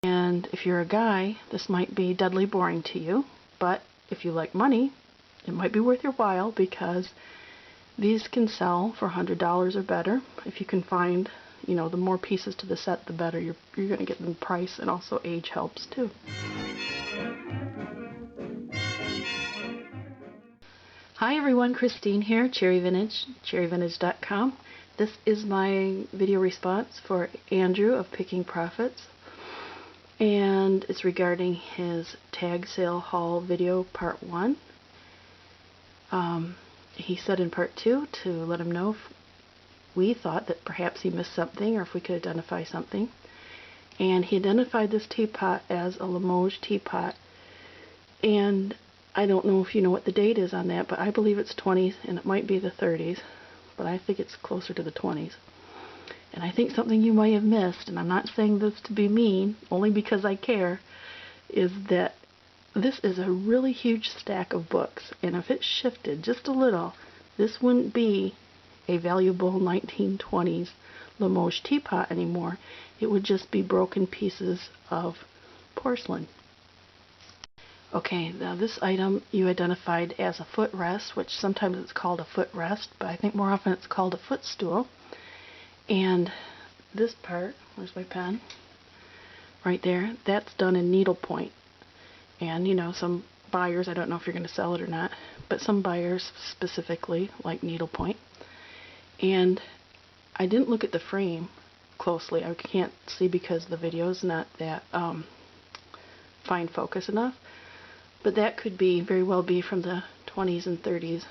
And if you're a guy, this might be deadly boring to you, but if you like money, it might be worth your while because these can sell for $100 or better. If you can find, you know, the more pieces to the set, the better. You're going to get the price, and also age helps too. Hi everyone, Christine here, Cherry Vintage, cherryvintage.com. This is my video response for Andrew of Picking Profits, and it's regarding his tag sale haul video part 1. He said in part 2 to let him know if we thought that perhaps he missed something or if we could identify something. And he identified this teapot as a Limoges teapot, and I don't know if you know what the date is on that, but I believe it's 20s, and it might be the 30s, but I think it's closer to the 20s. And I think something you might have missed, and I'm not saying this to be mean, only because I care, is that this is a really huge stack of books, and if it shifted just a little, this wouldn't be a valuable 1920s Limoges teapot anymore. It would just be broken pieces of porcelain. Okay, now this item you identified as a footrest, which sometimes it's called a footrest, but I think more often it's called a footstool. And this part, where's my pen? Right there, that's done in needlepoint. And you know, some buyers, I don't know if you're going to sell it or not, but some buyers specifically like needlepoint. And I didn't look at the frame closely. I can't see because the video's not that fine focus enough. But that could be very well be from the 20s and 30s,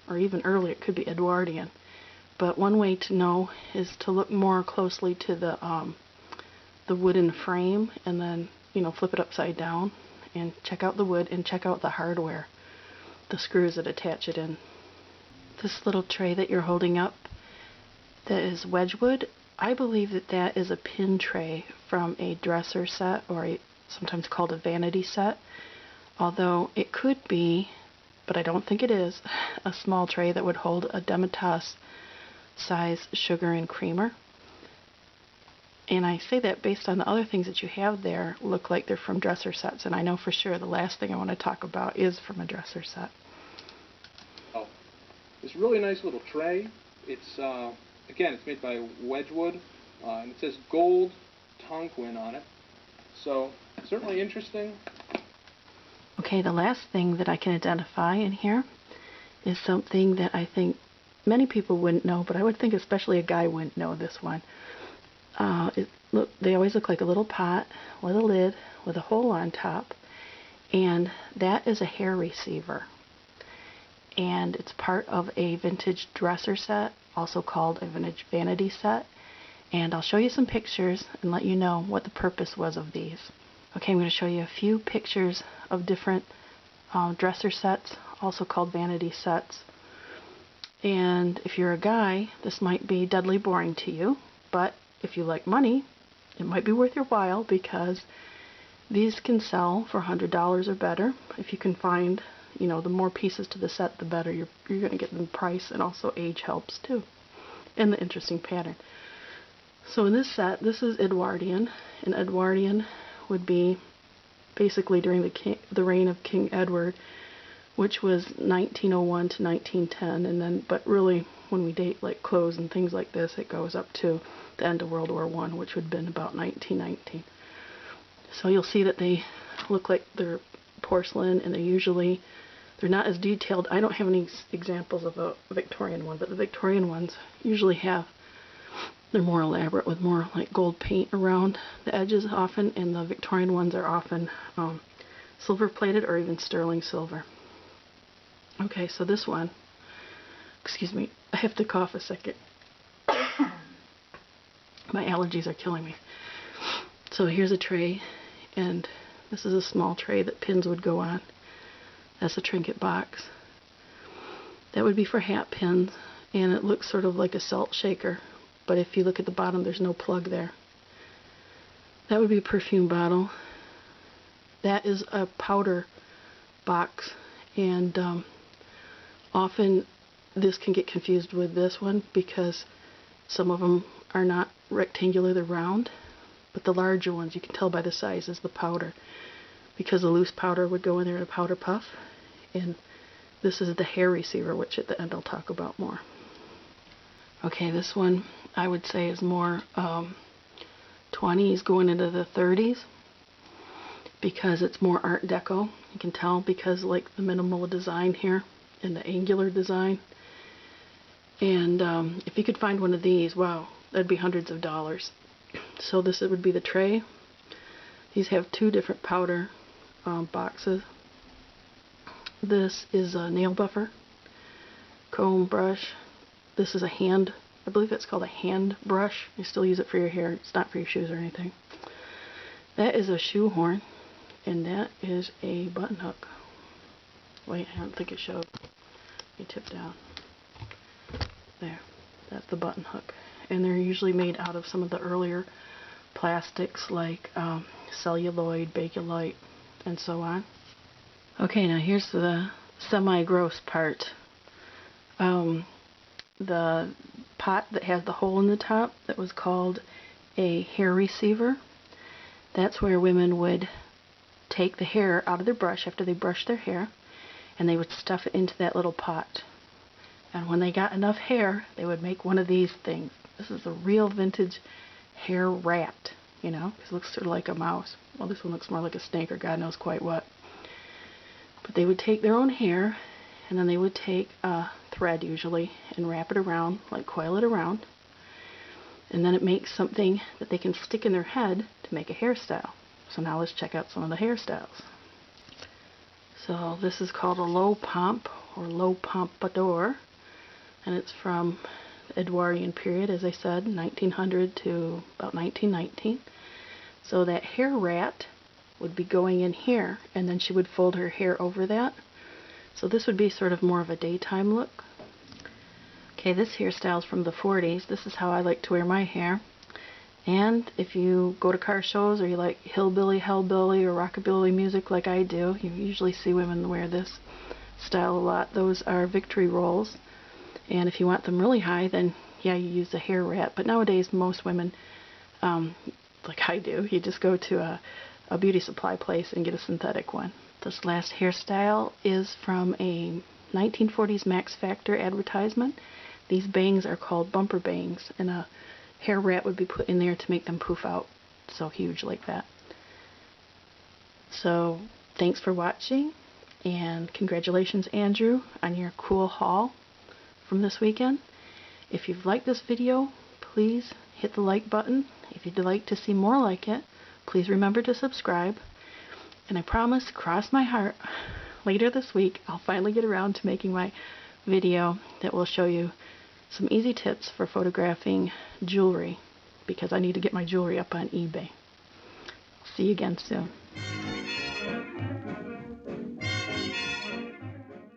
or even earlier. It could be Edwardian. But one way to know is to look more closely to the wooden frame, and then, you know, flip it upside down and check out the wood and check out the hardware, the screws that attach it in. This little tray that you're holding up, that is Wedgwood. I believe that that is a pin tray from a dresser set, or sometimes called a vanity set. Although it could be, but I don't think it is, a small tray that would hold a demitasse size sugar and creamer. And I say that based on the other things that you have there look like they're from dresser sets, and I know for sure the last thing I want to talk about is from a dresser set. Oh, this really nice little tray. It's again, it's made by Wedgwood, and it says gold Tonquin on it. So certainly interesting. Okay, the last thing that I can identify in here is something that I think many people wouldn't know, but I would think especially a guy wouldn't know this one. They always look like a little pot with a lid with a hole on top, and that is a hair receiver. And it's part of a vintage dresser set, also called a vintage vanity set. And I'll show you some pictures and let you know what the purpose was of these. Okay, I'm going to show you a few pictures of different dresser sets, also called vanity sets. And if you're a guy, this might be deadly boring to you, but if you like money, it might be worth your while because these can sell for $100 or better. If you can find, you know, the more pieces to the set, the better. You're going to get the price, and also age helps too, and the interesting pattern. So in this set, this is Edwardian, and Edwardian would be basically during the reign of King Edward, which was 1901 to 1910, and then, but really when we date like clothes and things like this, it goes up to the end of World War I, which would have been about 1919. So you'll see that they look like they're porcelain, and they're not as detailed. I don't have any examples of a Victorian one, but the Victorian ones usually they're more elaborate with more like gold paint around the edges often, and the Victorian ones are often silver plated or even sterling silver. Okay, so this one, excuse me, I have to cough a second. My allergies are killing me. So here's a tray, and this is a small tray that pins would go on. That's a trinket box. That would be for hat pins, and it looks sort of like a salt shaker. But if you look at the bottom, there's no plug there. That would be a perfume bottle. That is a powder box, and often this can get confused with this one because some of them are not rectangular, they're round. But the larger ones, you can tell by the size, is the powder. Because the loose powder would go in there in a powder puff. And this is the hair receiver, which at the end I'll talk about more. Okay, this one I would say is more 20s going into the 30s. Because it's more Art Deco. You can tell because like the minimal design here and the angular design. And if you could find one of these, wow, that'd be hundreds of dollars. So this would be the tray. These have two different powder boxes. This is a nail buffer, comb, brush. This is a hand, I believe it's called a hand brush. You still use it for your hair. It's not for your shoes or anything. That is a shoe horn. And that is a button hook. Wait, I don't think it showed. Let me tip down. There. That's the button hook. And they're usually made out of some of the earlier plastics like celluloid, bakelite, and so on. Okay, now here's the semi-gross part. The pot that has the hole in the top that was called a hair receiver. That's where women would take the hair out of their brush after they brushed their hair, and they would stuff it into that little pot. And when they got enough hair, they would make one of these things. This is a real vintage hair rat, you know, because it looks sort of like a mouse. Well, this one looks more like a snake or God knows quite what. But they would take their own hair, and then they would take a thread usually and wrap it around, like coil it around, and then it makes something that they can stick in their head to make a hairstyle. So now let's check out some of the hairstyles. So this is called a low pomp or low pompadour, and it's from the Edwardian period, as I said, 1900 to about 1919. So that hair rat would be going in here, and then she would fold her hair over that. So this would be sort of more of a daytime look. Okay, this hairstyle is from the 40s. This is how I like to wear my hair. And if you go to car shows or you like hillbilly, hellbilly, or rockabilly music like I do, you usually see women wear this style a lot. Those are victory rolls. And if you want them really high, then yeah, you use a hair wrap. But nowadays, most women, like I do, you just go to a beauty supply place and get a synthetic one. This last hairstyle is from a 1940s Max Factor advertisement. These bangs are called bumper bangs, and a hair wrap would be put in there to make them poof out so huge like that. So thanks for watching, and congratulations, Andrew, on your cool haul from this weekend. If you've liked this video, please hit the like button. If you'd like to see more like it, please remember to subscribe. And I promise, cross my heart, later this week I'll finally get around to making my video that will show you some easy tips for photographing jewelry, because I need to get my jewelry up on eBay. See you again soon.